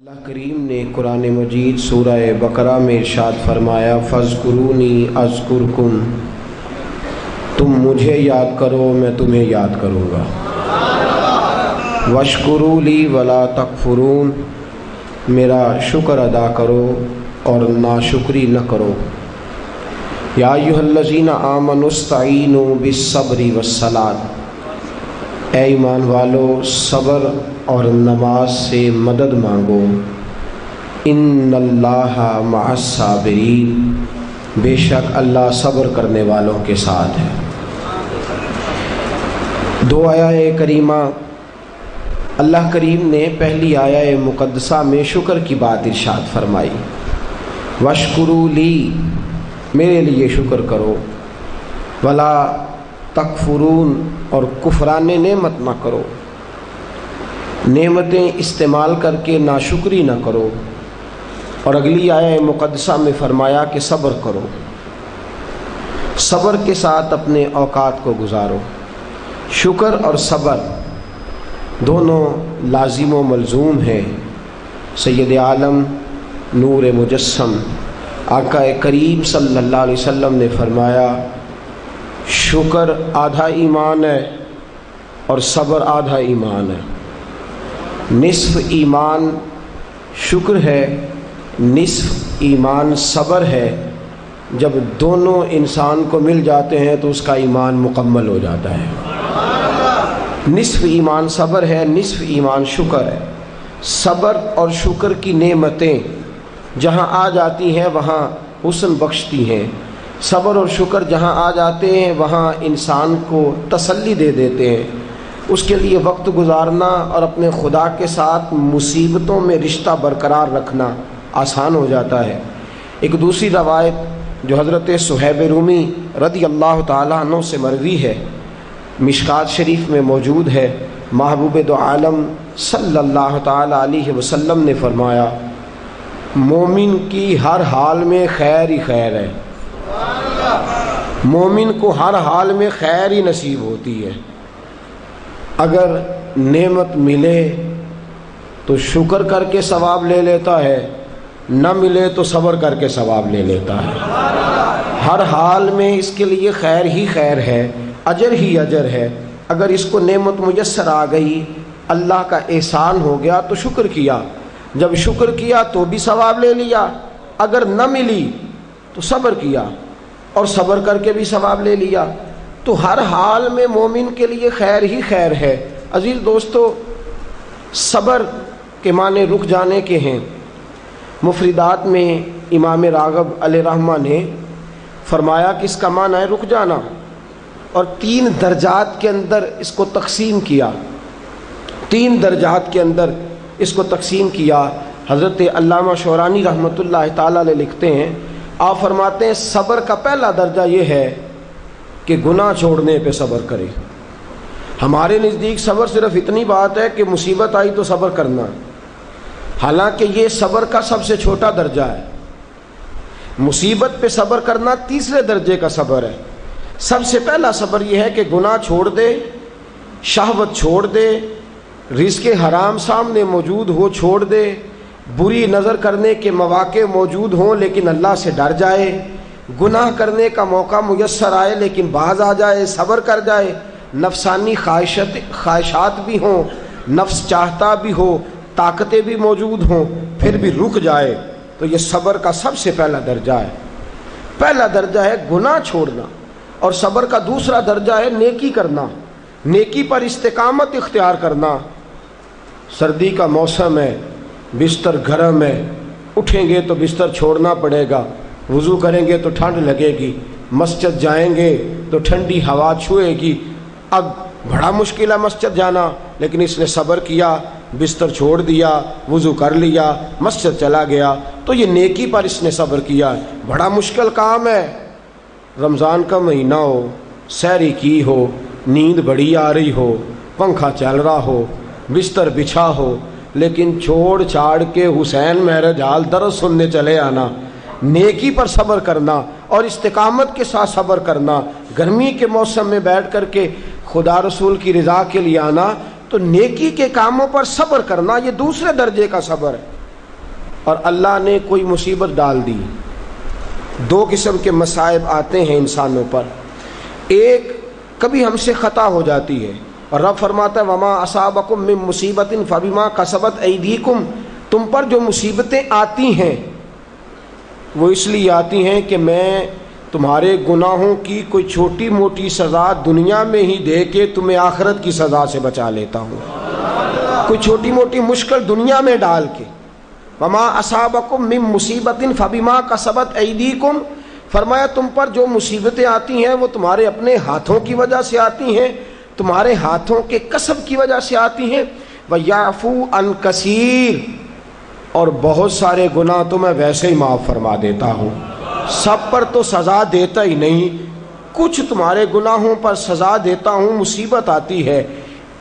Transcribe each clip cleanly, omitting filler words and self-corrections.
اللہ کریم نے قرآن مجید سورہ بقرہ میں ارشاد فرمایا فاذکرونی اذکرکم، تم مجھے یاد کرو میں تمہیں یاد کروں گا، واشکروا لی ولا تکفرون، میرا شکر ادا کرو اور ناشکری نہ کرو۔ یا ایھا الذین آمنوا استعینوا بالصبر والصلاۃ، اے ایمان والو صبر اور نماز سے مدد مانگو۔ ان اللہ مع الصابرین، بے شک اللہ صبر کرنے والوں کے ساتھ ہے۔ دو آیہ کریمہ اللہ کریم نے پہلی آیہ مقدسہ میں شکر کی بات ارشاد فرمائی، واشکروا لی، میرے لیے شکر کرو، ولا تکفرون، اور کفران نعمت نہ کرو، نعمتیں استعمال کر کے ناشکری نہ کرو۔ اور اگلی آیہ مقدسہ میں فرمایا کہ صبر کرو، صبر کے ساتھ اپنے اوقات کو گزارو۔ شکر اور صبر دونوں لازم و ملزوم ہیں۔ سید عالم نور مجسم آقا کریم صلی اللہ علیہ وسلم نے فرمایا شکر آدھا ایمان ہے اور صبر آدھا ایمان ہے۔ نصف ایمان شکر ہے، نصف ایمان صبر ہے۔ جب دونوں انسان کو مل جاتے ہیں تو اس کا ایمان مکمل ہو جاتا ہے۔ نصف ایمان صبر ہے، نصف ایمان شکر ہے۔ صبر اور شکر کی نعمتیں جہاں آ جاتی ہیں وہاں حسن بخشتی ہیں۔ صبر اور شکر جہاں آ جاتے ہیں وہاں انسان کو تسلی دے دیتے ہیں۔ اس کے لیے وقت گزارنا اور اپنے خدا کے ساتھ مصیبتوں میں رشتہ برقرار رکھنا آسان ہو جاتا ہے۔ ایک دوسری روایت جو حضرت صہیب رومی رضی اللہ تعالیٰ عنہ سے مروی ہے، مشکات شریف میں موجود ہے، محبوب دو عالم صلی اللہ تعالیٰ علیہ وسلم نے فرمایا مومن کی ہر حال میں خیر ہی خیر ہے، مومن کو ہر حال میں خیر ہی نصیب ہوتی ہے۔ اگر نعمت ملے تو شکر کر کے ثواب لے لیتا ہے، نہ ملے تو صبر کر کے ثواب لے لیتا ہے۔ ہر حال میں اس کے لیے خیر ہی خیر ہے، اجر ہی اجر ہے۔ اگر اس کو نعمت میسر آ گئی، اللہ کا احسان ہو گیا تو شکر کیا، جب شکر کیا تو بھی ثواب لے لیا، اگر نہ ملی تو صبر کیا اور صبر کر کے بھی ثواب لے لیا۔ تو ہر حال میں مومن کے لیے خیر ہی خیر ہے۔ عزیز دوستو، صبر کے معنی رک جانے کے ہیں۔ مفردات میں امام راغب علیہ رحمہ نے فرمایا کہ اس کا معنی ہے رک جانا، اور 3 درجات کے اندر اس کو تقسیم کیا، 3 درجات کے اندر اس کو تقسیم کیا۔ حضرت علامہ شورانی رحمۃ اللہ تعالیٰ علیہ لکھتے ہیں، آپ فرماتے ہیں صبر کا پہلا درجہ یہ ہے کہ گناہ چھوڑنے پہ صبر کرے۔ ہمارے نزدیک صبر صرف اتنی بات ہے کہ مصیبت آئی تو صبر کرنا، حالانکہ یہ صبر کا سب سے چھوٹا درجہ ہے۔ مصیبت پہ صبر کرنا تیسرے درجے کا صبر ہے۔ سب سے پہلا صبر یہ ہے کہ گناہ چھوڑ دے، شہوت چھوڑ دے، رزق حرام سامنے موجود ہو چھوڑ دے، بری نظر کرنے کے مواقع موجود ہوں لیکن اللہ سے ڈر جائے، گناہ کرنے کا موقع میسر آئے لیکن باز آ جائے، صبر کر جائے، نفسانی خواہشات بھی ہوں، نفس چاہتا بھی ہو، طاقتیں بھی موجود ہوں، پھر بھی رک جائے، تو یہ صبر کا سب سے پہلا درجہ ہے۔ پہلا درجہ ہے گناہ چھوڑنا، اور صبر کا دوسرا درجہ ہے نیکی کرنا، نیکی پر استقامت اختیار کرنا۔ سردی کا موسم ہے، بستر گرم ہے، اٹھیں گے تو بستر چھوڑنا پڑے گا، وضو کریں گے تو ٹھنڈ لگے گی، مسجد جائیں گے تو ٹھنڈی ہوا چھوئے گی۔ اب بڑا مشکل ہے مسجد جانا، لیکن اس نے صبر کیا، بستر چھوڑ دیا، وضو کر لیا، مسجد چلا گیا، تو یہ نیکی پر اس نے صبر کیا۔ بڑا مشکل کام ہے، رمضان کا مہینہ ہو، سحری کی ہو، نیند بڑی آ رہی ہو، پنکھا چل رہا ہو، بستر بچھا ہو، لیکن چھوڑ چھاڑ کے حسین مہرج حال درس سننے چلے آنا، نیکی پر صبر کرنا اور استقامت کے ساتھ صبر کرنا، گرمی کے موسم میں بیٹھ کر کے خدا رسول کی رضا کے لیے آنا، تو نیکی کے کاموں پر صبر کرنا یہ دوسرے درجے کا صبر ہے۔ اور اللہ نے کوئی مصیبت ڈال دی. دو قسم کے مصائب آتے ہیں انسانوں پر. ایک کبھی ہم سے خطا ہو جاتی ہے اور رب فرماتا ہے وما اصابکم من مصیبت فبما کسبت ایدیکم، تم پر جو مصیبتیں آتی ہیں وہ اس لیے آتی ہیں کہ میں تمہارے گناہوں کی کوئی چھوٹی موٹی سزا دنیا میں ہی دے کے تمہیں آخرت کی سزا سے بچا لیتا ہوں. کوئی چھوٹی موٹی مشکل دنیا میں ڈال کے. وما اصابکم من مصیبت فبما کسبت ایدیکم، فرمایا تم پر جو مصیبتیں آتی ہیں وہ تمہارے اپنے ہاتھوں کی وجہ سے آتی ہیں، تمہارے ہاتھوں کے کسب کی وجہ سے آتی ہیں. وَيَعْفُو عَنْ كَثِيرٍ، اور بہت سارے گناہ تو میں ویسے ہی معاف فرما دیتا ہوں. سب پر تو سزا دیتا ہی نہیں، کچھ تمہارے گناہوں پر سزا دیتا ہوں. مصیبت آتی ہے،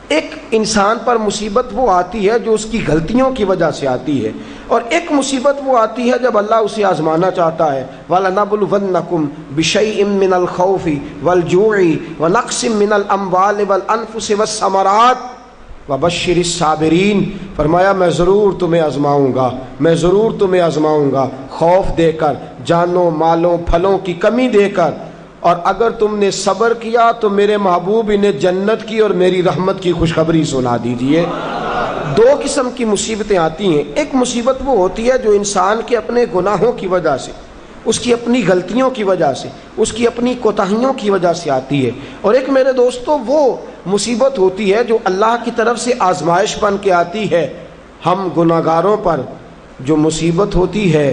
ایک انسان پر مصیبت وہ آتی ہے جو اس کی غلطیوں کی وجہ سے آتی ہے، اور ایک مصیبت وہ آتی ہے جب اللہ اسے آزمانا چاہتا ہے. وَلَنَبْلُوَنَّكُمْ بِشَيْءٍ مِّنَ الْخَوْفِ وَالْجُوعِ وَنَقْصٍ مِّنَ الْأَمْوَالِ وَالْأَنفُسِ وَالثَّمَرَاتِ وَبَشِّرِ الصَّابِرِينَ، فرمایا میں ضرور تمہیں آزماؤں گا، میں ضرور تمہیں آزماؤں گا، خوف دے کر، جانوں مالوں پھلوں کی کمی دے کر، اور اگر تم نے صبر کیا تو میرے محبوب انہیں جنت کی اور میری رحمت کی خوشخبری سنا دیجئے. دو قسم کی مصیبتیں آتی ہیں. ایک مصیبت وہ ہوتی ہے جو انسان کے اپنے گناہوں کی وجہ سے، اس کی اپنی غلطیوں کی وجہ سے، اس کی اپنی کوتاہیوں کی وجہ سے آتی ہے. اور ایک میرے دوستو وہ مصیبت ہوتی ہے جو اللہ کی طرف سے آزمائش بن کے آتی ہے. ہم گناہگاروں پر جو مصیبت ہوتی ہے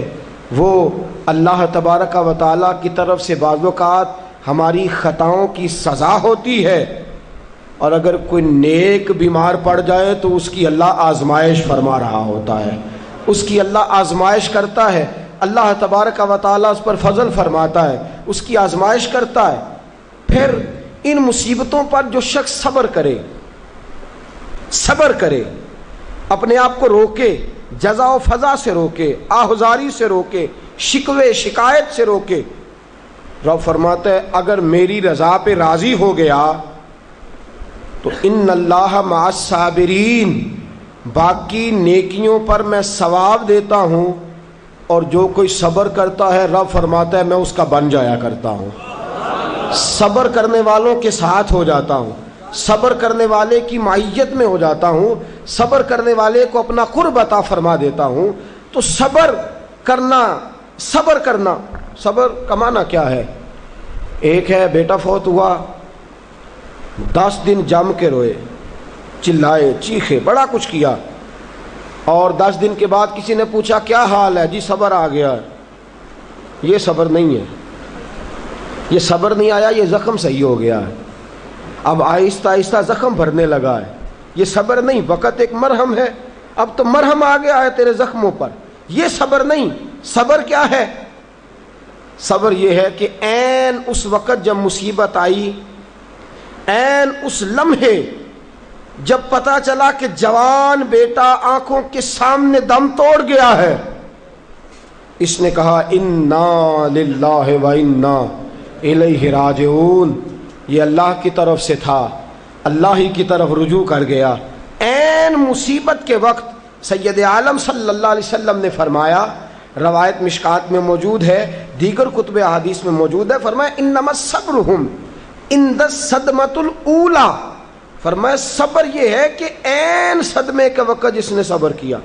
وہ اللہ تبارک و تعالیٰ کی طرف سے بعض اوقات ہماری خطاؤں کی سزا ہوتی ہے. اور اگر کوئی نیک بیمار پڑ جائے تو اس کی اللہ آزمائش فرما رہا ہوتا ہے، اس کی اللہ آزمائش کرتا ہے. اللہ تبارک و تعالیٰ اس پر فضل فرماتا ہے، اس کی آزمائش کرتا ہے. پھر ان مصیبتوں پر جو شخص صبر کرے، اپنے آپ کو روکے، جزا و فضا سے روکے، آہذاری سے روکے، شکوے شکایت سے روکے، رب فرماتا ہے اگر میری رضا پہ راضی ہو گیا تو ان اللہ مع الصابرین، باقی نیکیوں پر میں ثواب دیتا ہوں، اور جو کوئی صبر کرتا ہے رب فرماتا ہے میں اس کا بن جایا کرتا ہوں. صبر کرنے والوں کے ساتھ ہو جاتا ہوں، صبر کرنے والے کی معیت میں ہو جاتا ہوں، صبر کرنے والے کو اپنا قرب عطا فرما دیتا ہوں. تو صبر کرنا صبر کا معنی کیا ہے؟ ایک ہے بیٹا فوت ہوا، 10 دن جم کے روئے، چلائے چیخے، بڑا کچھ کیا، اور 10 دن کے بعد کسی نے پوچھا کیا حال ہے؟ جی صبر آ گیا. یہ صبر نہیں ہے، یہ صبر نہیں آیا، یہ زخم صحیح ہو گیا ہے، اب آہستہ آہستہ زخم بھرنے لگا ہے. یہ صبر نہیں، وقت ایک مرہم ہے، اب تو مرہم آ گیا ہے تیرے زخموں پر. یہ صبر نہیں. صبر کیا ہے؟ صبر یہ ہے کہ عین اس وقت جب مصیبت آئی، عین اس لمحے جب پتا چلا کہ جوان بیٹا آنکھوں کے سامنے دم توڑ گیا ہے، اس نے کہا انا للہ و انا الیہ راجعون، یہ اللہ کی طرف سے تھا، اللہ ہی کی طرف رجوع کر گیا. عین مصیبت کے وقت سید عالم صلی اللہ علیہ وسلم نے فرمایا، روایت مشکات میں موجود ہے، دیگر کتب احادیث میں موجود ہے، فرمایا انما صبرہم عند الصدمۃ الاولی، فرمایا صبر یہ ہے کہ عین صدمے کے وقت جس نے صبر کیا،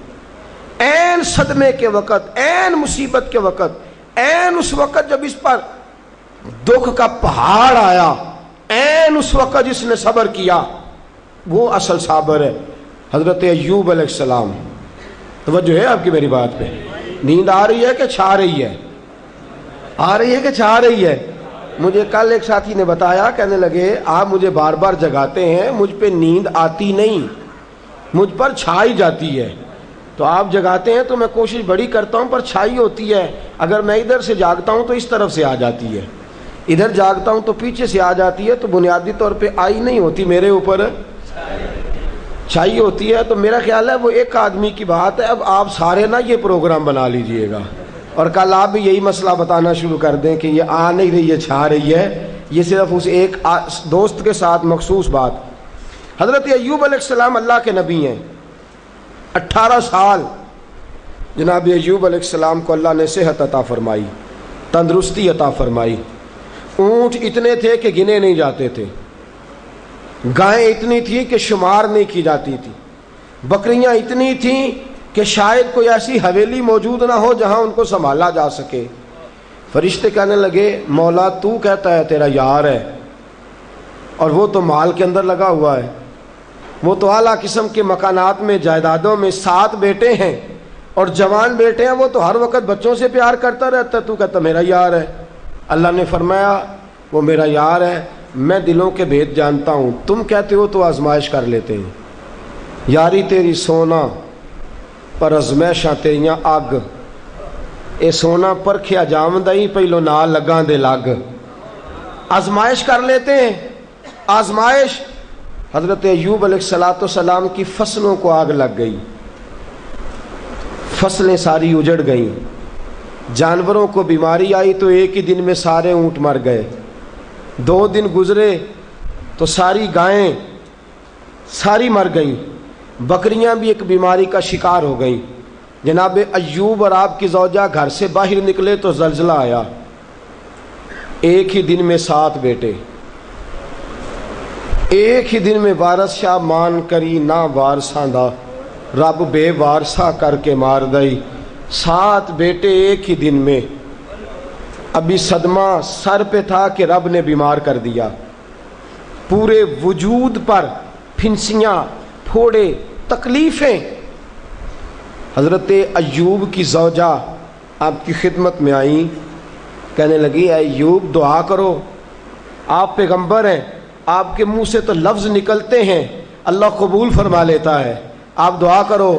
عین صدمے کے وقت، عین مصیبت کے وقت، عین اس وقت جب اس پر دکھ کا پہاڑ آیا، عین اس وقت جس نے صبر کیا وہ اصل صابر ہے. حضرت ایوب علیہ السلام، توجہ ہے آپ کی میری بات پہ؟ نیند آ رہی ہے کہ چھا رہی ہے؟ آ رہی ہے کہ چھا رہی ہے؟ مجھے کل ایک ساتھی نے بتایا، کہنے لگے آپ مجھے بار بار جگاتے ہیں، مجھ پہ نیند آتی نہیں، مجھ پر چھائی جاتی ہے. تو آپ جگاتے ہیں تو میں کوشش بڑی کرتا ہوں پر چھائی ہوتی ہے. اگر میں ادھر سے جاگتا ہوں تو اس طرف سے آ جاتی ہے، ادھر جاگتا ہوں تو پیچھے سے آ جاتی ہے. تو بنیادی طور پہ آئی نہیں ہوتی، میرے اوپر چھائی ہوتی ہے. تو میرا خیال ہے وہ ایک آدمی کی بات ہے. اب آپ سارے نا یہ پروگرام بنا لیجئے گا اور کل آپ بھی یہی مسئلہ بتانا شروع کر دیں کہ یہ آ نہیں رہی ہے، چھا رہی ہے. یہ صرف اس ایک دوست کے ساتھ مخصوص بات. حضرت ایوب علیہ السلام اللہ کے نبی ہیں، 18 سال جناب ایوب علیہ السلام کو اللہ نے صحت عطا فرمائی، تندرستی عطا فرمائی۔ اونٹ اتنے تھے کہ گنے نہیں جاتے تھے، گائیں اتنی تھی کہ شمار نہیں کی جاتی تھی، بکریاں اتنی تھیں کہ شاید کوئی ایسی حویلی موجود نہ ہو جہاں ان کو سنبھالا جا سکے۔ فرشتے کہنے لگے مولا تو کہتا ہے تیرا یار ہے، اور وہ تو مال کے اندر لگا ہوا ہے، وہ تو اعلیٰ قسم کے مکانات میں، جائیدادوں میں، 7 بیٹے ہیں اور جوان بیٹے ہیں، وہ تو ہر وقت بچوں سے پیار کرتا رہتا ہے، تو کہتا میرا یار ہے۔ اللہ نے فرمایا وہ میرا یار ہے، میں دلوں کے بھید جانتا ہوں، تم کہتے ہو تو آزمائش کر لیتے ہیں۔ یاری تیری سونا پر ازمائشاں تیریاں اگ، اے سونا پرکھیا جامدئی پہلو نال لگاں دے لگ۔ آزمائش کر لیتے ہیں، آزمائش۔ حضرت ایوب علیہ السلام کی فصلوں کو آگ لگ گئی، فصلیں ساری اجڑ گئیں، جانوروں کو بیماری آئی تو ایک ہی دن میں سارے اونٹ مر گئے، 2 دن گزرے تو ساری گائیں ساری مر گئیں، بکریاں بھی ایک بیماری کا شکار ہو گئیں۔ جناب ایوب اور آپ کی زوجہ گھر سے باہر نکلے تو زلزلہ آیا، ایک ہی دن میں 7 بیٹے، ایک ہی دن میں وارث شاہ مان کری نہ وارثاں دا، رب بے وارثہ کر کے مار دئی۔ 7 بیٹے ایک ہی دن میں۔ ابھی صدمہ سر پہ تھا کہ رب نے بیمار کر دیا، پورے وجود پر پھنسیاں، پھوڑے، تکلیفیں۔ حضرت ایوب کی زوجہ آپ کی خدمت میں آئیں، کہنے لگی اے ایوب دعا کرو، آپ پیغمبر ہیں، آپ کے منہ سے تو لفظ نکلتے ہیں اللہ قبول فرما لیتا ہے، آپ دعا کرو۔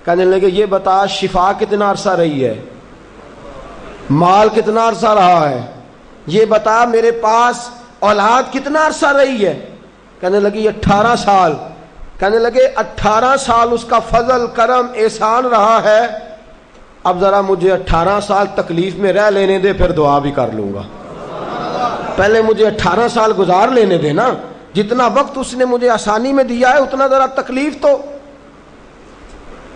کہنے لگے یہ بتا شفا کتنا عرصہ رہی ہے، مال کتنا عرصہ رہا ہے، یہ بتا میرے پاس اولاد کتنا عرصہ رہی ہے۔ کہنے لگی 18 سال۔ کہنے لگے 18 سال اس کا فضل کرم احسان رہا ہے، اب ذرا مجھے 18 سال تکلیف میں رہ لینے دے، پھر دعا بھی کر لوں گا۔ پہلے مجھے 18 سال گزار لینے دے نا، جتنا وقت اس نے مجھے آسانی میں دیا ہے اتنا ذرا تکلیف تو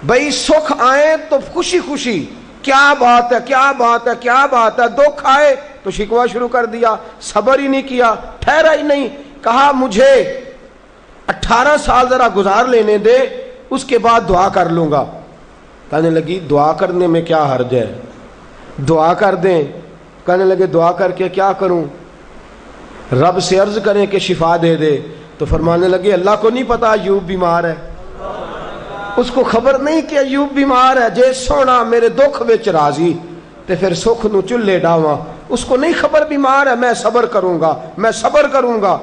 بھئی، سکھ آئے تو خوشی خوشی کیا بات ہے، کیا بات ہے، کیا بات ہے، دکھ آئے تو شکوہ شروع کر دیا، صبر ہی نہیں کیا، ٹھہرا ہی نہیں، کہا مجھے 18 سال ذرا گزار لینے دے، اس کے بعد دعا کر لوں گا۔ کہنے لگی دعا کرنے میں کیا حرج ہے، دعا کر دیں۔ کہنے لگے دعا کر کے کیا کروں، رب سے عرض کریں کہ شفا دے دے۔ تو فرمانے لگے اللہ کو نہیں پتا ایوب بیمار ہے، اس کو خبر نہیں کہ ایوب بیمار ہے، جے سونا میرے دکھ وچ راضی تے پھر سکھ نو چلے ڈاواں، اس کو نہیں خبر بیمار ہے، میں صبر کروں گا، میں صبر کروں گا۔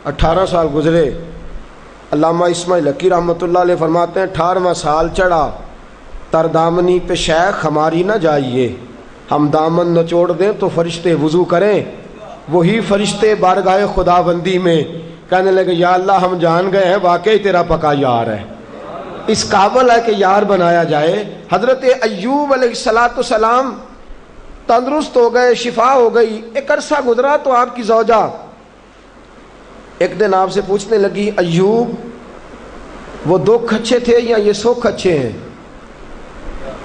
18 سال گزرے۔ علامہ اسماعیل حقی رحمۃ اللہ علیہ فرماتے ہیں 18واں سال چڑھا، تردامنی پہ شیخ ہماری نہ جائیے، ہم دامن نچوڑ دیں تو فرشتے وضو کریں۔ وہی فرشتے بارگاہ خدا بندی میں کہنے لگے یا اللہ ہم جان گئے ہیں واقعی تیرا پکا یار ہے، اس قابل ہے کہ یار بنایا جائے۔ حضرت ایوب علیہ السلام تندرست ہو گئے، شفا ہو گئی۔ ایک عرصہ گزرا تو آپ کی زوجہ ایک دن آپ سے پوچھنے لگی ایوب وہ دکھ اچھے تھے یا یہ سکھ اچھے ہیں،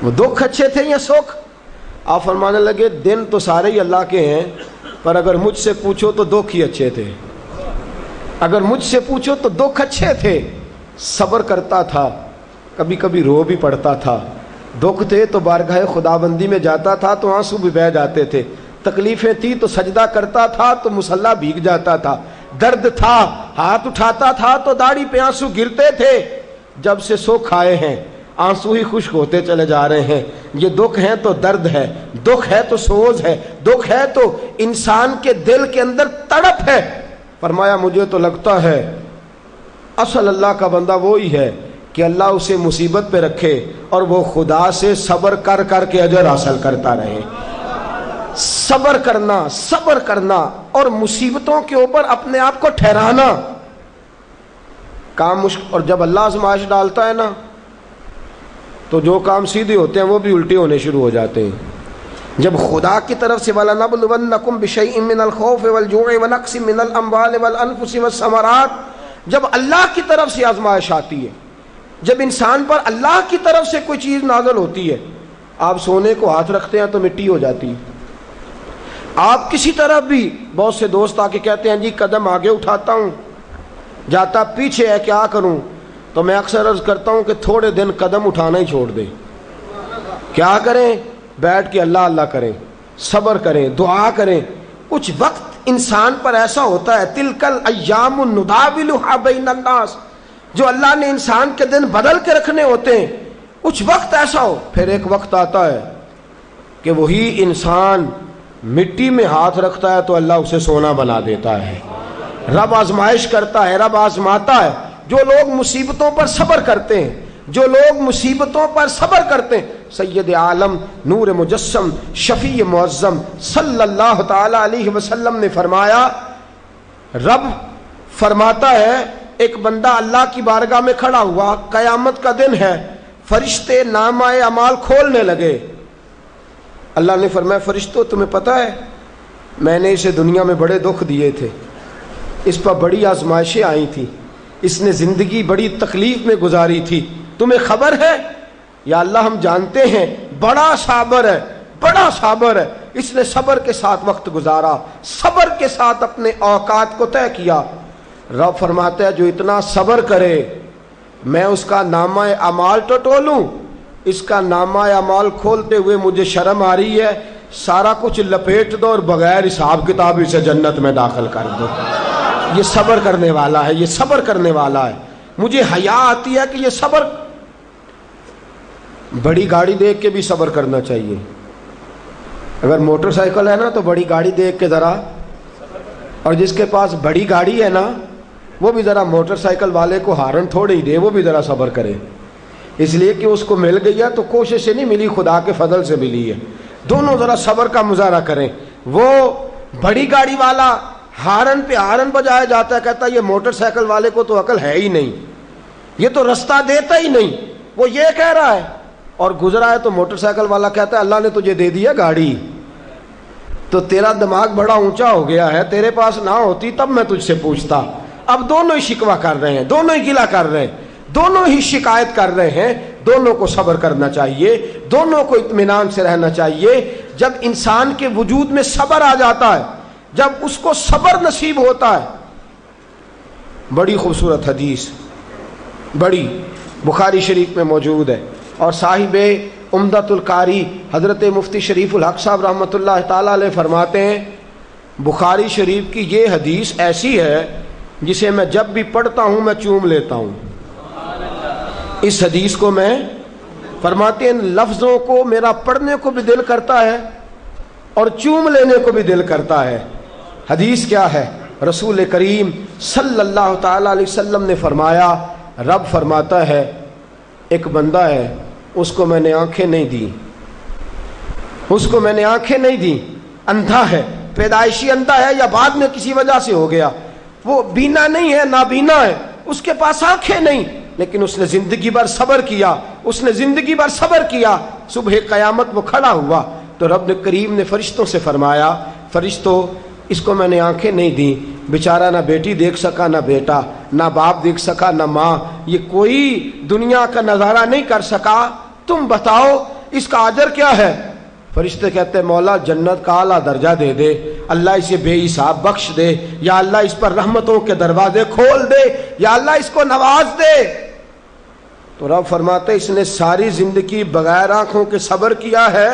وہ دکھ اچھے تھے یا سکھ؟ آپ فرمانے لگے دن تو سارے ہی اللہ کے ہیں، پر اگر مجھ سے پوچھو تو دکھ ہی اچھے تھے، اگر مجھ سے پوچھو تو دکھ اچھے تھے۔ صبر کرتا تھا، کبھی کبھی رو بھی پڑتا تھا، دکھ تھے تو بارگاہ خدا بندی میں جاتا تھا تو آنسو بھی بہہ جاتے تھے، تکلیفیں تھی تو سجدہ کرتا تھا تو مصلی بھیگ جاتا تھا، درد تھا ہاتھ اٹھاتا تھا تو داڑھی پہ آنسو گرتے تھے۔ جب سے سکھ آئے ہیں آنسو ہی خشک ہوتے چلے جا رہے ہیں۔ یہ دکھ ہے تو درد ہے، دکھ ہے تو سوز ہے، دکھ ہے تو انسان کے دل کے اندر تڑپ ہے۔ فرمایا مجھے تو لگتا ہے اصل اللہ کا بندہ وہی ہے کہ اللہ اسے مصیبت پہ رکھے اور وہ خدا سے صبر کر کر کے اجر حاصل کرتا رہے۔ صبر کرنا، صبر کرنا اور مصیبتوں کے اوپر اپنے آپ کو ٹھہرانا کام مشکل۔ اور جب اللہ آزمائش ڈالتا ہے نا تو جو کام سیدھے ہوتے ہیں وہ بھی الٹے ہونے شروع ہو جاتے ہیں۔ جب خدا کی طرف سے وَلَنَبْلُوَنَّكُمْ بِشَيْءٍ مِّنَ الْخَوْفِ وَالْجُوعِ وَنَقْصٍ مِّنَ الْأَمْوَالِ وَالْأَنفُسِ وَالثَّمَرَاتِ، جب اللہ کی طرف سے آزمائش آتی ہے جب انسان پر اللہ کی طرف سے کوئی چیز نازل ہوتی ہے، آپ سونے کو ہاتھ رکھتے ہیں تو مٹی ہو جاتی ہے. آپ کسی طرح بھی، بہت سے دوست آ کے کہتے ہیں جی قدم آگے اٹھاتا ہوں جاتا پیچھے ہے، کیا کروں؟ تو میں اکثر عرض کرتا ہوں کہ تھوڑے دن قدم اٹھانا ہی چھوڑ دیں. کیا کریں؟ بیٹھ کے اللہ اللہ کریں، صبر کریں، دعا کریں. کچھ وقت انسان پر ایسا ہوتا ہے، تلکل ایام نداولھا بین الناس، جو اللہ نے انسان کے دن بدل کے رکھنے ہوتے ہیں. کچھ وقت ایسا ہو، پھر ایک وقت آتا ہے کہ وہی انسان مٹی میں ہاتھ رکھتا ہے تو اللہ اسے سونا بنا دیتا ہے. رب آزمائش کرتا ہے، رب آزماتا ہے. جو لوگ مصیبتوں پر صبر کرتے ہیں، جو لوگ مصیبتوں پر صبر کرتے ہیں، سید عالم نور مجسم شفیع معظم صلی اللہ تعالی علیہ وسلم نے فرمایا، رب فرماتا ہے ایک بندہ اللہ کی بارگاہ میں کھڑا ہوا، قیامت کا دن ہے، فرشتے نامہ اعمال کھولنے لگے. اللہ نے فرمایا فرشتوں تمہیں پتہ ہے میں نے اسے دنیا میں بڑے دکھ دیے تھے، اس پر بڑی آزمائشیں آئی تھیں، اس نے زندگی بڑی تکلیف میں گزاری تھی، تمہیں خبر ہے؟ یا اللہ ہم جانتے ہیں، بڑا صابر ہے، بڑا صابر ہے، اس نے صبر کے ساتھ وقت گزارا، صبر کے ساتھ اپنے اوقات کو طے کیا. رب فرماتا ہے جو اتنا صبر کرے میں اس کا نامہ اعمال ٹٹولوں. اس کا نامہ اعمال کھولتے ہوئے مجھے شرم آ رہی ہے، سارا کچھ لپیٹ دو اور بغیر حساب کتاب اسے جنت میں داخل کر دو. یہ صبر کرنے والا ہے، یہ صبر کرنے والا ہے. مجھے حیا آتی ہے کہ یہ صبر، بڑی گاڑی دیکھ کے بھی صبر کرنا چاہیے. اگر موٹر سائیکل ہے نا تو بڑی گاڑی دیکھ کے ذرا، اور جس کے پاس بڑی گاڑی ہے نا وہ بھی ذرا موٹر سائیکل والے کو ہارن تھوڑے ہی دے، وہ بھی ذرا صبر کرے، اس لیے کہ اس کو مل گئی ہے تو کوشش سے نہیں ملی، خدا کے فضل سے ملی ہے. دونوں ذرا صبر کا مظاہرہ کریں. وہ بڑی گاڑی والا ہارن پہ ہارن بجایا جاتا ہے، کہتا ہے یہ موٹر سائیکل والے کو تو عقل ہے ہی نہیں، یہ تو رستہ دیتا ہی نہیں، وہ یہ کہہ رہا ہے. اور گزرا ہے تو موٹر سائیکل والا کہتا ہے اللہ نے تجھے دے دیا گاڑی، تو تیرا دماغ بڑا اونچا ہو گیا ہے، تیرے پاس نہ ہوتی تب میں تجھ سے پوچھتا. اب دونوں ہی شکوہ کر رہے ہیں، دونوں ہی گلہ کر رہے ہیں، دونوں ہی شکایت کر رہے ہیں. دونوں کو صبر کرنا چاہیے، دونوں کو اطمینان سے رہنا چاہیے. جب انسان کے وجود میں صبر آ جاتا ہے، جب اس کو صبر نصیب ہوتا ہے. بڑی خوبصورت حدیث، بڑی بخاری شریف میں موجود ہے، اور صاحب عمدۃ القاری حضرت مفتی شریف الحق صاحب رحمۃ اللہ تعالیٰ علیہ فرماتے ہیں بخاری شریف کی یہ حدیث ایسی ہے جسے میں جب بھی پڑھتا ہوں میں چوم لیتا ہوں. اس حدیث کو میں فرماتے ہیں لفظوں کو میرا پڑھنے کو بھی دل کرتا ہے اور چوم لینے کو بھی دل کرتا ہے. حدیث کیا ہے؟ رسول کریم صلی اللہ تعالی علیہ وسلم نے فرمایا، رب فرماتا ہے ایک بندہ ہے اس کو میں نے آنکھیں نہیں دی، اس کو میں نے آنکھیں نہیں دی، اندھا ہے، پیدائشی اندھا ہے یا بعد میں کسی وجہ سے ہو گیا، وہ بینا نہیں ہے، نابینا ہے، اس کے پاس آنکھیں نہیں، لیکن اس نے زندگی بھر صبر کیا، اس نے زندگی بھر صبر کیا. صبح قیامت وہ کھڑا ہوا تو رب کریم نے فرشتوں سے فرمایا فرشتوں اس کو میں نے آنکھیں نہیں دی، بیچارہ نہ بیٹی دیکھ سکا، نہ بیٹا، نہ باپ دیکھ سکا، نہ ماں، یہ کوئی دنیا کا نظارہ نہیں کر سکا، تم بتاؤ اس کا اجر کیا ہے؟ فرشتے کہتے ہیں مولا جنت کا اعلیٰ درجہ دے دے، اللہ اسے بے حساب بخش دے، یا اللہ اس پر رحمتوں کے دروازے کھول دے، یا اللہ اس کو نواز دے. تو رب فرماتے اس نے ساری زندگی بغیر آنکھوں کے صبر کیا ہے،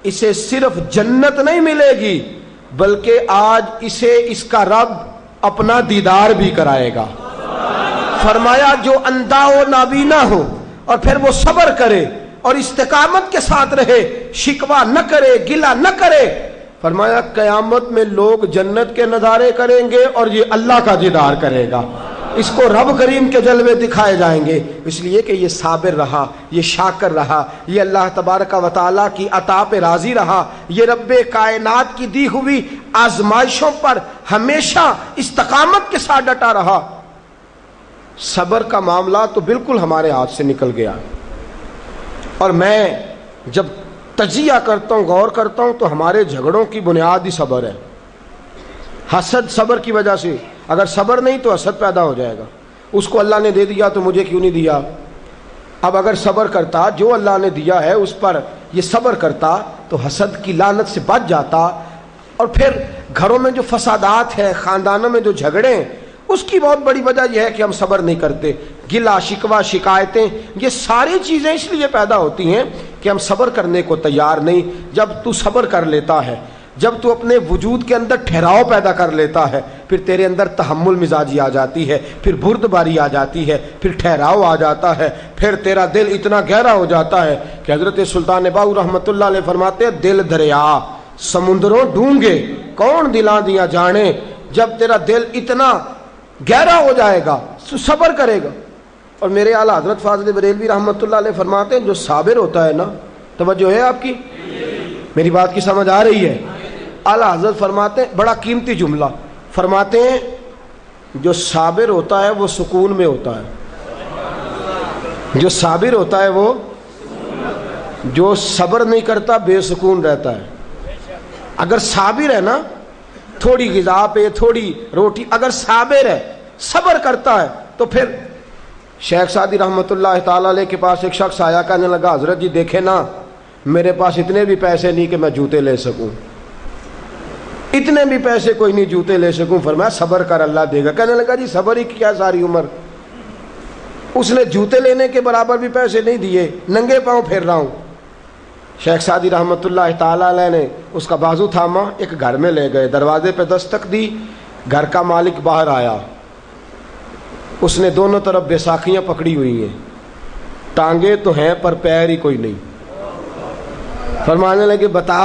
اسے صرف جنت نہیں ملے گی بلکہ آج اسے اس کا رب اپنا دیدار بھی کرائے گا. فرمایا جو اندھا ہو، نابینا ہو، اور پھر وہ صبر کرے اور استقامت کے ساتھ رہے، شکوہ نہ کرے، گلہ نہ کرے، فرمایا قیامت میں لوگ جنت کے نظارے کریں گے اور یہ اللہ کا دیدار کرے گا، اس کو رب کریم کے جلوے دکھائے جائیں گے، اس لیے کہ یہ صابر رہا، یہ شاکر رہا، یہ اللہ تبارک و تعالیٰ کی عطا پہ راضی رہا، یہ رب کائنات کی دی ہوئی آزمائشوں پر ہمیشہ استقامت کے ساتھ ڈٹا رہا. صبر کا معاملہ تو بالکل ہمارے ہاتھ سے نکل گیا. اور میں جب تجزیہ کرتا ہوں، غور کرتا ہوں تو ہمارے جھگڑوں کی بنیاد ہی صبر ہے. حسد صبر کی وجہ سے، اگر صبر نہیں تو حسد پیدا ہو جائے گا. اس کو اللہ نے دے دیا تو مجھے کیوں نہیں دیا، اب اگر صبر کرتا، جو اللہ نے دیا ہے اس پر یہ صبر کرتا تو حسد کی لعنت سے بچ جاتا. اور پھر گھروں میں جو فسادات ہیں، خاندانوں میں جو جھگڑے ہیں، اس کی بہت بڑی وجہ یہ ہے کہ ہم صبر نہیں کرتے. گلا شکوہ شکایتیں، یہ ساری چیزیں اس لیے پیدا ہوتی ہیں کہ ہم صبر کرنے کو تیار نہیں. جب تو صبر کر لیتا ہے، جب تو اپنے وجود کے اندر ٹھہراؤ پیدا کر لیتا ہے، پھر تیرے اندر تحمل مزاجی آ جاتی ہے، پھر بردباری آ جاتی ہے، پھر ٹھہراؤ آ جاتا ہے، پھر تیرا دل اتنا گہرا ہو جاتا ہے کہ حضرت سلطان باؤ رحمۃ اللہ علیہ فرماتے ہیں دل دریا سمندروں ڈونگے کون دلاں دیا جانے. جب تیرا دل اتنا گہرا ہو جائے گا تو صبر کرے گا. اور میرے اعلیٰ حضرت فاضل بریلوی رحمۃ اللہ علیہ فرماتے ہیں جو صابر ہوتا ہے نا، توجہ ہے آپ کی، میری بات کی سمجھ آ رہی ہے؟ اعلیٰ حضرت فرماتے ہیں بڑا قیمتی جملہ، فرماتے ہیں جو صابر ہوتا ہے وہ سکون میں ہوتا ہے. جو صابر ہوتا ہے وہ، جو صبر نہیں کرتا بے سکون رہتا ہے. اگر صابر ہے نا، تھوڑی غذا پہ تھوڑی روٹی، اگر صابر ہے صبر کرتا ہے تو پھر شیخ سعدی رحمۃ اللہ تعالی علیہ کے پاس ایک شخص آیا، کہنے لگا حضرت جی دیکھیں نا میرے پاس اتنے بھی پیسے نہیں کہ میں جوتے لے سکوں، اتنے بھی پیسے کوئی نہیں جوتے لے سکوں. فرمایا صبر کر اللہ دے گا. کہنے لگا جی صبر ہی کیا ساری عمر، اس نے جوتے لینے کے برابر بھی پیسے نہیں دیے، ننگے پاؤں پھر رہا ہوں. شیخ سعدی رحمۃ اللہ تعالی علیہ نے اس کا بازو تھاما، ایک گھر میں لے گئے، دروازے پہ دستک دی، گھر کا مالک باہر آیا. اس نے دونوں طرف بیساکھیاں پکڑی ہوئی ہیں، ٹانگیں تو ہیں پر پیر ہی کوئی نہیں. فرمانے لگے بتا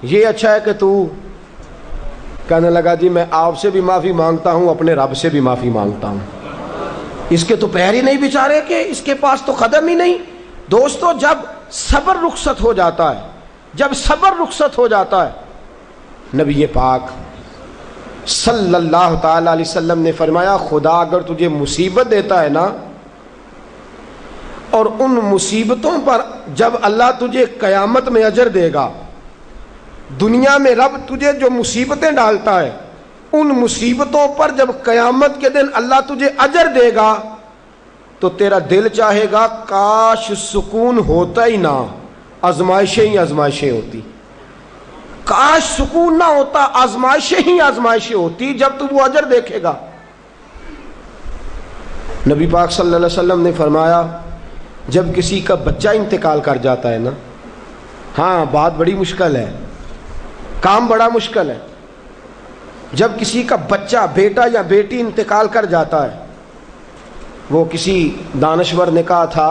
یہ اچھا ہے کہ تو؟ کہنے لگا جی میں آپ سے بھی معافی مانگتا ہوں، اپنے رب سے بھی معافی مانگتا ہوں. اس کے تو پیر ہی نہیں بیچارے کہ اس کے پاس تو قدم ہی نہیں. دوستو جب صبر رخصت ہو جاتا ہے، جب صبر رخصت ہو جاتا ہے، نبی پاک صلی اللہ تعالی علیہ وسلم نے فرمایا خدا اگر تجھے مصیبت دیتا ہے نا، اور ان مصیبتوں پر جب اللہ تجھے قیامت میں اجر دے گا، دنیا میں رب تجھے جو مصیبتیں ڈالتا ہے ان مصیبتوں پر جب قیامت کے دن اللہ تجھے اجر دے گا تو تیرا دل چاہے گا کاش سکون ہوتا ہی نہ، آزمائشیں ہی آزمائشیں ہوتی، کاش سکون نہ ہوتا، آزمائشیں ہی آزمائشیں ہوتی جب تو وہ اجر دیکھے گا. نبی پاک صلی اللہ علیہ وسلم نے فرمایا جب کسی کا بچہ انتقال کر جاتا ہے نا، ہاں بات بڑی مشکل ہے، کام بڑا مشکل ہے. جب کسی کا بچہ بیٹا یا بیٹی انتقال کر جاتا ہے، وہ کسی دانشور نے کہا تھا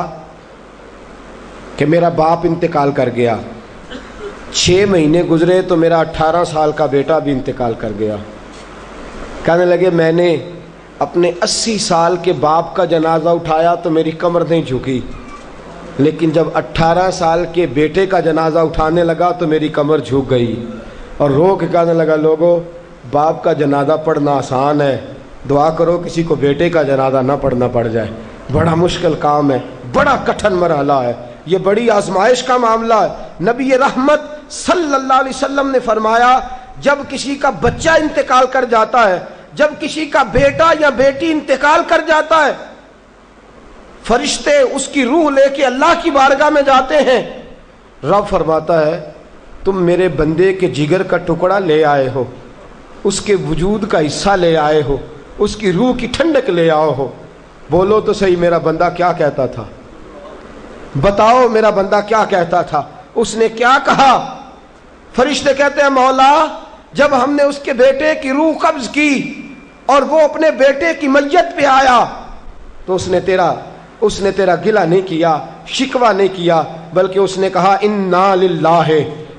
کہ میرا باپ انتقال کر گیا، 6 مہینے گزرے تو میرا 18 سال کا بیٹا بھی انتقال کر گیا. کہنے لگے میں نے اپنے 80 سال کے باپ کا جنازہ اٹھایا تو میری کمر نہیں جھکی، لیکن جب 18 سال کے بیٹے کا جنازہ اٹھانے لگا تو میری کمر جھک گئی. اور رو کے کہنے لگا لوگوں باپ کا جنازہ پڑھنا آسان ہے، دعا کرو کسی کو بیٹے کا جنازہ نہ پڑھنا پڑ جائے. بڑا مشکل کام ہے، بڑا کٹھن مرحلہ ہے، یہ بڑی آزمائش کا معاملہ ہے. نبی رحمت صلی اللہ علیہ وسلم نے فرمایا جب کسی کا بچہ انتقال کر جاتا ہے، جب کسی کا بیٹا یا بیٹی انتقال کر جاتا ہے، فرشتے اس کی روح لے کے اللہ کی بارگاہ میں جاتے ہیں. رب فرماتا ہے تم میرے بندے کے جگر کا ٹکڑا لے آئے ہو، اس کے وجود کا حصہ لے آئے ہو، اس کی روح کی ٹھنڈک لے آؤ ہو. بولو تو صحیح میرا بندہ کیا کہتا تھا، بتاؤ میرا بندہ کیا کہتا تھا. اس نے کیا کہا؟ فرشتے کہتے ہیں مولا جب ہم نے اس کے بیٹے کی روح قبض کی اور وہ اپنے بیٹے کی میت پہ آیا تو اس نے تیرا گلہ نہیں کیا، شکوہ نہیں کیا، بلکہ اس نے کہا انا للہ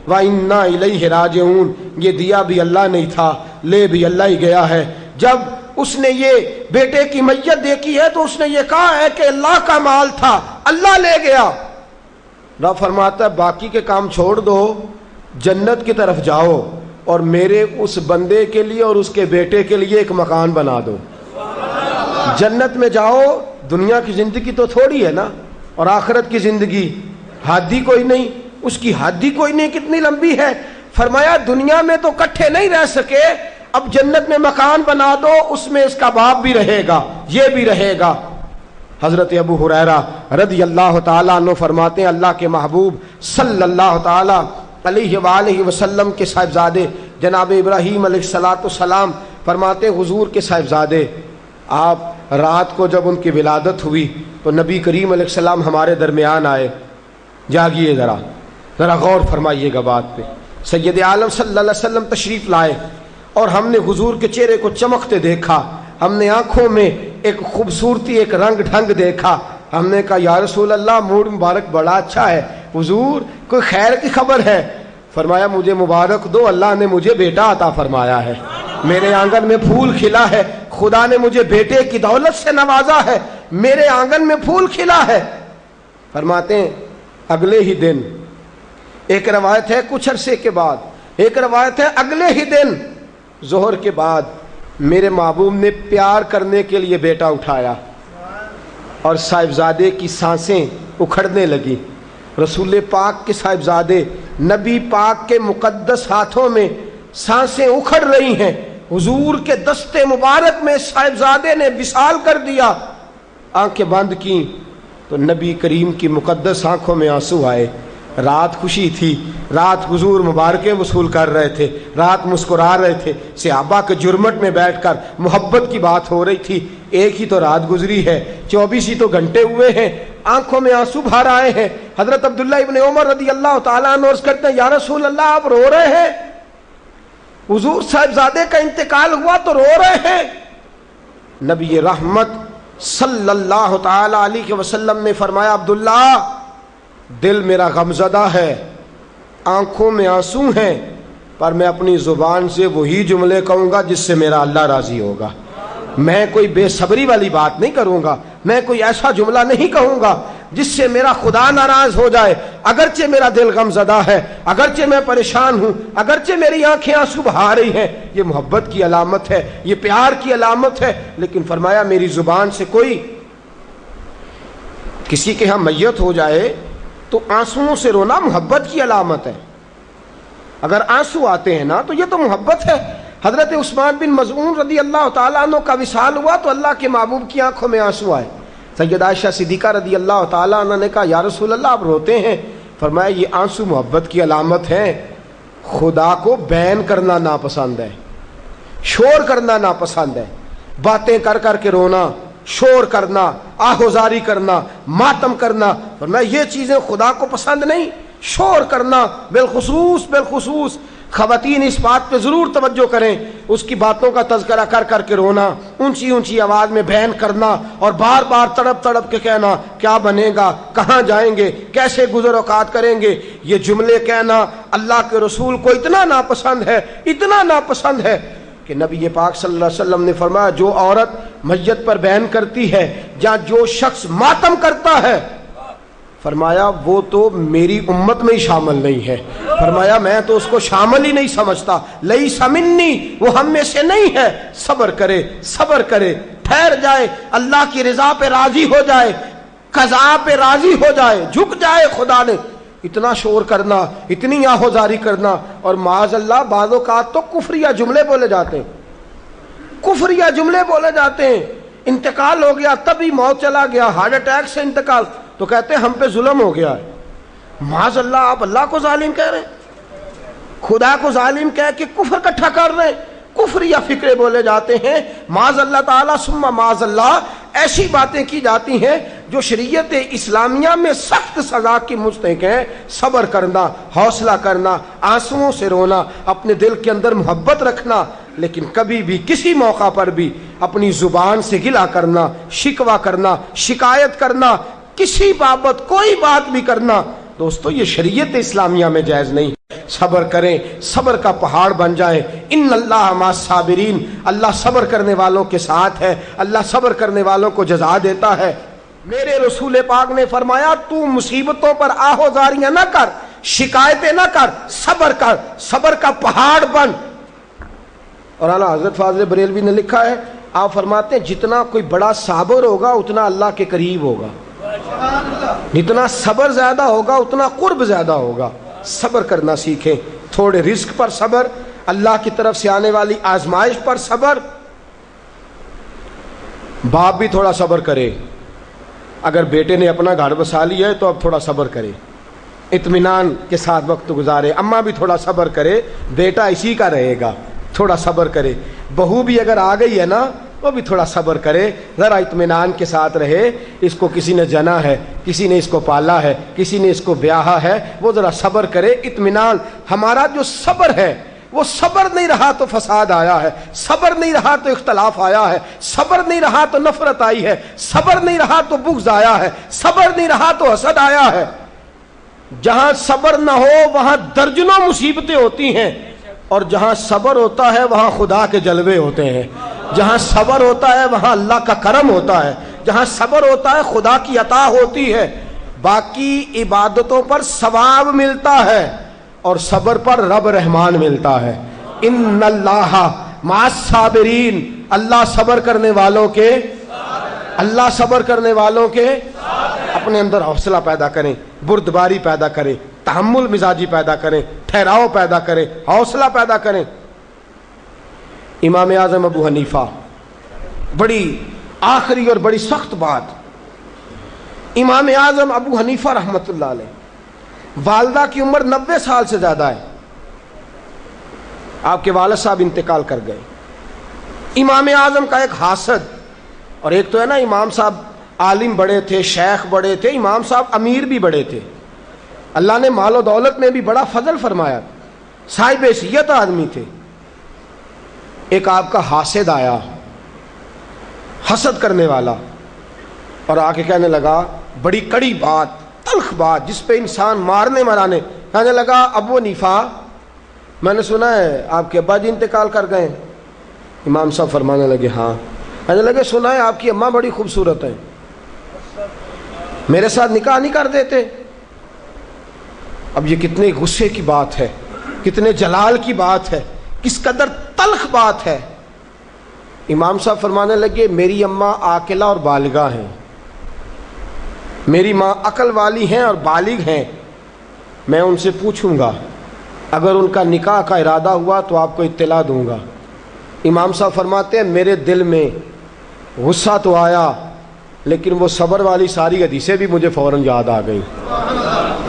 و انا الیہ راجعون، یہ دیا بھی اللہ نہیں تھا، لے بھی اللہ ہی گیا ہے. جب اس نے یہ بیٹے کی میت دیکھی ہے تو اس نے یہ کہا ہے کہ اللہ کا مال تھا، اللہ لے گیا. رب فرماتا ہے باقی کے کام چھوڑ دو، جنت کی طرف جاؤ اور میرے اس بندے کے لیے اور اس کے بیٹے کے لیے ایک مکان بنا دو. جنت میں جاؤ، دنیا کی زندگی تو تھوڑی ہے نا، اور آخرت کی زندگی حد ہی کوئی نہیں، اس کی حد ہی کوئی نہیں، کتنی لمبی ہے. فرمایا دنیا میں تو کٹھے نہیں رہ سکے، اب جنت میں مکان بنا دو، اس میں اس کا باپ بھی رہے گا، یہ بھی رہے گا. حضرت ابو ہریرہ رضی اللہ تعالیٰ عنہ فرماتے ہیں اللہ کے محبوب صلی اللہ تعالیٰ علیہ وآلہ وسلم کے صاحبزادے جناب ابراہیم علیہ السلام فرماتے ہیں حضور کے صاحبزادے آپ رات کو جب ان کی ولادت ہوئی تو نبی کریم علیہ السلام ہمارے درمیان آئے. جاگیے ذرا غور فرمائیے گا بات پہ. سید عالم صلی اللہ علیہ وسلم تشریف لائے اور ہم نے حضور کے چہرے کو چمکتے دیکھا. ہم نے آنکھوں میں ایک خوبصورتی ایک رنگ ڈھنگ دیکھا. ہم نے کہا یا رسول اللہ موڈ مبارک بڑا اچھا ہے, حضور کوئی خیر کی خبر ہے؟ فرمایا مجھے مبارک دو, اللہ نے مجھے بیٹا عطا فرمایا ہے, میرے آنگن میں پھول کھلا ہے, خدا نے مجھے بیٹے کی دولت سے نوازا ہے, میرے آنگن میں پھول کھلا ہے. فرماتے ہیں اگلے ہی دن, ایک روایت ہے کچھ عرصے کے بعد, ایک روایت ہے اگلے ہی دن ظہر کے بعد میرے محبوب نے پیار کرنے کے لیے بیٹا اٹھایا اور صاحبزادے کی سانسیں اکھڑنے لگی. رسول پاک کے صاحبزادے نبی پاک کے مقدس ہاتھوں میں سانسیں اکھڑ رہی ہیں. حضور کے دستے مبارک میں صاحبزادے نے وصال کر دیا. آنکھیں بند کی تو نبی کریم کی مقدس آنکھوں میں آنسو آئے. رات خوشی تھی, رات حضور مبارکیں وصول کر رہے تھے, رات مسکرا رہے تھے, صحابہ کے جرمٹ میں بیٹھ کر محبت کی بات ہو رہی تھی. ایک ہی تو رات گزری ہے, 24 ہی تو گھنٹے ہوئے ہیں, آنکھوں میں آنسو بھر آئے ہیں. حضرت عبداللہ ابن عمر رضی اللہ تعالیٰ عنہ عرض کرتے ہیں یا رسول اللہ آپ رو رہے ہیں؟ حضور صاحبزادے کا انتقال ہوا تو رو رہے ہیں؟ نبی رحمت صلی اللہ تعالیٰ علیہ وسلم نے فرمایا عبداللہ دل میرا غمزدہ ہے, آنکھوں میں آنسو ہیں, پر میں اپنی زبان سے وہی جملے کہوں گا جس سے میرا اللہ راضی ہوگا. میں کوئی بے صبری والی بات نہیں کروں گا, میں کوئی ایسا جملہ نہیں کہوں گا جس سے میرا خدا ناراض ہو جائے. اگرچہ میرا دل غمزدہ ہے, اگرچہ میں پریشان ہوں, اگرچہ میری آنکھیں آنسو بہا رہی ہیں, یہ محبت کی علامت ہے, یہ پیار کی علامت ہے, لیکن فرمایا میری زبان سے کوئی کسی کے ہاں میت ہو جائے تو آنسوؤں سے رونا محبت کی علامت ہے. اگر آنسو آتے ہیں نا تو یہ تو محبت ہے. حضرت عثمان بن مظعون رضی اللہ تعالیٰ عنہ کا وصال ہوا تو اللہ کے محبوب کی آنکھوں میں آنسو آئے. سیدہ عائشہ صدیقہ رضی اللہ تعالیٰ عنہ نے کہا یا رسول اللہ آپ روتے ہیں؟ فرمایا یہ آنسو محبت کی علامت ہے. خدا کو بین کرنا ناپسند ہے, شور کرنا ناپسند ہے, باتیں کر کر کے رونا, شور کرنا, آہوزاری کرنا, ماتم کرنا, فرمایا یہ چیزیں خدا کو پسند نہیں. شور کرنا بالخصوص خواتین اس بات پہ ضرور توجہ کریں, اس کی باتوں کا تذکرہ کر کر کے رونا, اونچی اونچی آواز میں بیان کرنا اور بار بار تڑپ تڑپ کے کہنا کیا بنے گا, کہاں جائیں گے, کیسے گزر اوقات کریں گے, یہ جملے کہنا اللہ کے رسول کو اتنا ناپسند ہے, اتنا ناپسند ہے کہ نبی پاک صلی اللہ علیہ وسلم نے فرمایا جو عورت میت پر بیان کرتی ہے یا جو شخص ماتم کرتا ہے, فرمایا وہ تو میری امت میں ہی شامل نہیں ہے. فرمایا میں تو اس کو شامل ہی نہیں سمجھتا. لیس منی, وہ ہم میں سے نہیں ہے. صبر کرے, صبر کرے, ٹھہر جائے, اللہ کی رضا پہ راضی ہو جائے, قضا پہ راضی ہو جائے, جھک جائے خدا نے. اتنا شور کرنا, اتنی آہوزاری کرنا, اور معاذ اللہ بعض اوقات تو کفریہ جملے بولے جاتے ہیں, کفریہ جملے بولے جاتے ہیں. انتقال ہو گیا, تبھی موت چلا گیا, ہارٹ اٹیک سے انتقال, تو کہتے ہیں ہم پہ ظلم ہو گیا ہے. معاذ اللہ, آپ اللہ کو ظالم کہہ رہے ہیں, خدا کو ظالم کہہ کے کفر اکٹھا کر رہے ہیں. کفر یا فکرے بولے جاتے ہیں. معاذ اللہ تعالیٰ ثم معاذ اللہ, ایسی باتیں کی جاتی ہیں جو شریعت اسلامیہ میں سخت سزا کی مستحق ہیں. صبر کرنا, حوصلہ کرنا, آنسوؤں سے رونا, اپنے دل کے اندر محبت رکھنا, لیکن کبھی بھی کسی موقع پر بھی اپنی زبان سے گلہ کرنا, شکوہ کرنا, شکایت کرنا, کسی بابت کوئی بات بھی کرنا, دوستو یہ شریعت اسلامیہ میں جائز نہیں. صبر کریں, صبر کا پہاڑ بن جائیں. ان اللہ مع الصابرین, اللہ صبر کرنے والوں کے ساتھ ہے, اللہ صبر کرنے والوں کو جزا دیتا ہے. میرے رسول پاک نے فرمایا تو مصیبتوں پر آہوزاریاں نہ کر, شکایتیں نہ کر, صبر کر, صبر کا پہاڑ بن. اور اعلیٰ حضرت فاضل بریلوی نے لکھا ہے, آپ فرماتے ہیں جتنا کوئی بڑا صابر ہوگا اتنا اللہ کے قریب ہوگا, جتنا صبر زیادہ ہوگا اتنا قرب زیادہ ہوگا. صبر کرنا سیکھیں, تھوڑے رزق پر صبر, اللہ کی طرف سے آنے والی آزمائش پر صبر. باپ بھی تھوڑا صبر کرے, اگر بیٹے نے اپنا گھر بسا لیا ہے تو اب تھوڑا صبر کرے، اطمینان کے ساتھ وقت گزارے، اماں بھی تھوڑا صبر کرے، بیٹا اسی کا رہے گا، تھوڑا صبر کرے، بہو بھی اگر آ گئی ہے نا وہ بھی تھوڑا صبر کرے، ذرا اطمینان کے ساتھ رہے، اس کو کسی نے جنا ہے، کسی نے اس کو پالا ہے، کسی نے اس کو بیاہا ہے، وہ ذرا صبر کرے، اطمینان۔ ہمارا جو صبر ہے وہ صبر نہیں رہا تو فساد آیا ہے، صبر نہیں رہا تو اختلاف آیا ہے، صبر نہیں رہا تو نفرت آئی ہے، صبر نہیں رہا تو بغض آیا ہے، صبر نہیں رہا تو حسد آیا ہے۔ جہاں صبر نہ ہو وہاں درجنوں مصیبتیں ہوتی ہیں، اور جہاں صبر ہوتا ہے وہاں خدا کے جلوے ہوتے ہیں، جہاں صبر ہوتا ہے وہاں اللہ کا کرم ہوتا ہے، جہاں صبر ہوتا ہے خدا کی عطا ہوتی ہے۔ باقی عبادتوں پر ثواب ملتا ہے اور صبر پر رب رحمان ملتا ہے۔ ان اللہ مع الصابرین، اللہ صبر کرنے والوں کے، اللہ صبر کرنے والوں کے، اپنے اندر حوصلہ پیدا کریں، بردباری پیدا کریں، تحمل مزاجی پیدا کریں، ٹھہراؤ پیدا کریں، حوصلہ پیدا کریں۔ امام اعظم ابو حنیفہ، بڑی آخری اور بڑی سخت بات، امام اعظم ابو حنیفہ رحمۃ اللہ علیہ، والدہ کی عمر 90 سال سے زیادہ ہے، آپ کے والد صاحب انتقال کر گئے۔ امام اعظم کا ایک حاسد، اور ایک تو ہے نا امام صاحب عالم بڑے تھے، شیخ بڑے تھے، امام صاحب امیر بھی بڑے تھے، اللہ نے مال و دولت میں بھی بڑا فضل فرمایا، صاحب حیثیت آدمی تھے۔ ایک آپ کا حاسد آیا، حسد کرنے والا، اور آ کے کہنے لگا بڑی کڑی بات، تلخ بات جس پہ انسان مارنے مرانے، کہنے لگا ابو حنیفہ میں نے سنا ہے آپ کے ابا جی انتقال کر گئے۔ امام صاحب فرمانے لگے ہاں۔ کہنے لگے سنا ہے آپ کی اماں بڑی خوبصورت ہے، میرے ساتھ نکاح نہیں کر دیتے؟ اب یہ کتنے غصے کی بات ہے، کتنے جلال کی بات ہے، کس قدر تلخ بات ہے۔ امام صاحب فرمانے لگے میری اماں عاقلہ اور بالغہ ہیں، میری ماں عقل والی ہیں اور بالغ ہیں، میں ان سے پوچھوں گا، اگر ان کا نکاح کا ارادہ ہوا تو آپ کو اطلاع دوں گا۔ امام صاحب فرماتے ہیں میرے دل میں غصہ تو آیا، لیکن وہ صبر والی ساری حدیثیں بھی مجھے فوراً یاد آ گئی۔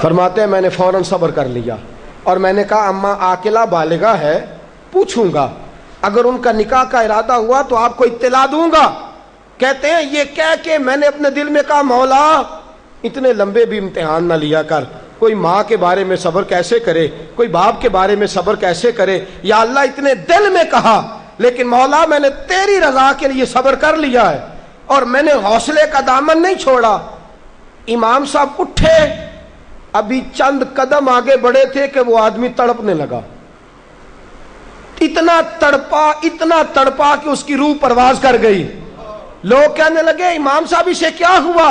فرماتے ہیں میں نے فوراً صبر کر لیا، اور میں نے کہا اماں عاقلہ بالغہ ہے، پوچھوں گا، اگر ان کا نکاح کا ارادہ ہوا تو آپ کو اطلاع دوں گا۔ کہتے ہیں یہ کہہ کے میں نے اپنے دل میں کہا مولا اتنے لمبے بھی امتحان نہ لیا کر، کوئی ماں کے بارے میں صبر کیسے کرے، کوئی باپ کے بارے میں صبر کیسے کرے، یا اللہ اتنے دل میں کہا، لیکن مولا میں نے تیری رضا کے لیے صبر کر لیا ہے، اور میں نے حوصلے کا دامن نہیں چھوڑا۔ امام صاحب اٹھے، ابھی چند قدم آگے بڑھے تھے کہ وہ آدمی تڑپنے لگا، اتنا تڑپا کہ اس کی روح پرواز کر گئی۔ لوگ کہنے لگے امام صاحب اسے کیا ہوا؟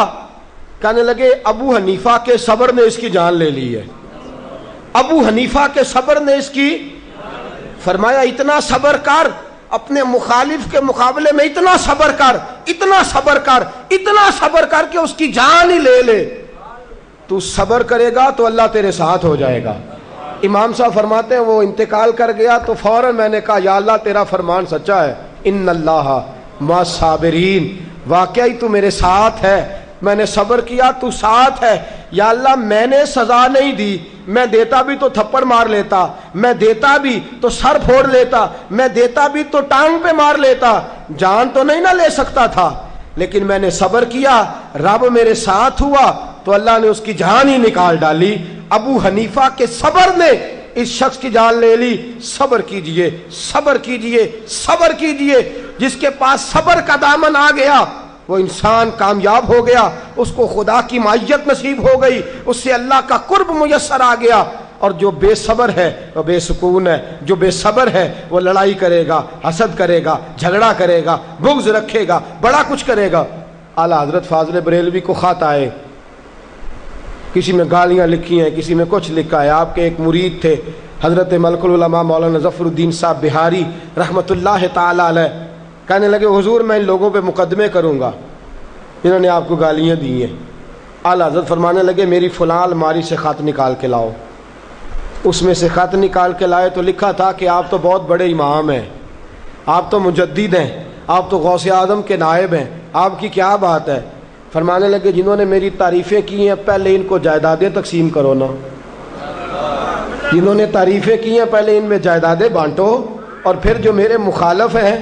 کہنے لگے ابو حنیفہ کے صبر نے اس کی جان لے لی ہے، ابو حنیفہ کے صبر نے اس کی، فرمایا اتنا صبر کر، اپنے مخالف کے مقابلے میں اتنا صبر کر، اتنا صبر کر، اتنا صبر کر کہ اس کی جان ہی لے لے۔ تو صبر کرے گا تو اللہ تیرے ساتھ ہو جائے گا۔ امام صاحب فرماتے ہیں وہ انتقال کر گیا تو فوراً میں نے کہا یا اللہ تیرا فرمان سچا ہے، ان اللہ مع الصابرین، واقعی تو میرے ساتھ ہے، میں نے صبر کیا تو ساتھ ہے۔ یا اللہ میں نے سزا نہیں دی، میں دیتا بھی تو تھپڑ مار لیتا، میں دیتا بھی تو سر پھوڑ لیتا، میں دیتا بھی تو ٹانگ پہ مار لیتا، جان تو نہیں نہ لے سکتا تھا، لیکن میں نے صبر کیا، رب میرے ساتھ ہوا تو اللہ نے اس کی جان ہی نکال ڈالی۔ ابو حنیفہ کے صبر نے اس شخص کی جان لے لی۔ صبر کیجئے، صبر کیجئے، صبر کیجئے، جس کے پاس صبر کا دامن آ گیا وہ انسان کامیاب ہو گیا، اس کو خدا کی معیت نصیب ہو گئی، اس سے اللہ کا قرب میسر آ گیا۔ اور جو بے صبر ہے وہ بے سکون ہے، جو بے صبر ہے وہ لڑائی کرے گا، حسد کرے گا، جھگڑا کرے گا، بغض رکھے گا، بڑا کچھ کرے گا۔ اعلیٰ حضرت فاضل بریلوی کو خط آئے، کسی میں گالیاں لکھی ہیں، کسی میں کچھ لکھا ہے۔ آپ کے ایک مرید تھے حضرت ملک العلماء مولانا ظفر الدین صاحب بہاری رحمۃ اللہ تعالی علیہ، کہنے لگے حضور میں ان لوگوں پہ مقدمے کروں گا جنہوں نے آپ کو گالیاں دی ہیں۔ اعلیٰ حضرت فرمانے لگے میری فلاں الماری سے خط نکال کے لاؤ۔ اس میں سے خط نکال کے لائے تو لکھا تھا کہ آپ تو بہت بڑے امام ہیں، آپ تو مجدد ہیں، آپ تو غوث اعظم کے نائب ہیں، آپ کی کیا بات ہے؟ فرمانے لگے جنہوں نے میری تعریفیں کی ہیں پہلے ان کو جائیدادیں تقسیم کرو نا، جنہوں نے تعریفیں کی ہیں پہلے ان میں جائیدادیں بانٹو، اور پھر جو میرے مخالف ہیں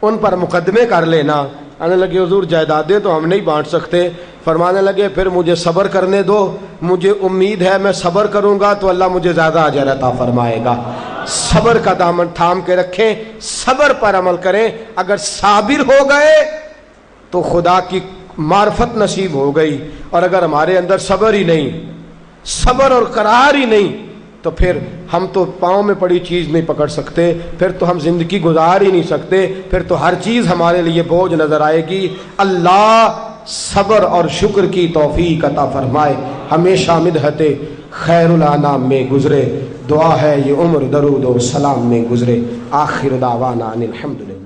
ان پر مقدمے کر لینا۔ آنے لگے حضور جائیدادیں تو ہم نہیں بانٹ سکتے۔ فرمانے لگے پھر مجھے صبر کرنے دو، مجھے امید ہے میں صبر کروں گا تو اللہ مجھے زیادہ اجر عطا فرمائے گا۔ صبر کا دامن تھام کے رکھیں، صبر پر عمل کریں۔ اگر صابر ہو گئے تو خدا کی معرفت نصیب ہو گئی، اور اگر ہمارے اندر صبر ہی نہیں، صبر اور قرار ہی نہیں، تو پھر ہم تو پاؤں میں پڑی چیز نہیں پکڑ سکتے، پھر تو ہم زندگی گزار ہی نہیں سکتے، پھر تو ہر چیز ہمارے لیے بوجھ نظر آئے گی۔ اللہ صبر اور شکر کی توفیق عطا فرمائے، ہمیشہ مدحت خیر الانام میں گزرے۔ دعا ہے یہ عمر درود و سلام میں گزرے۔ آخر دعوانا ان الحمدللہ۔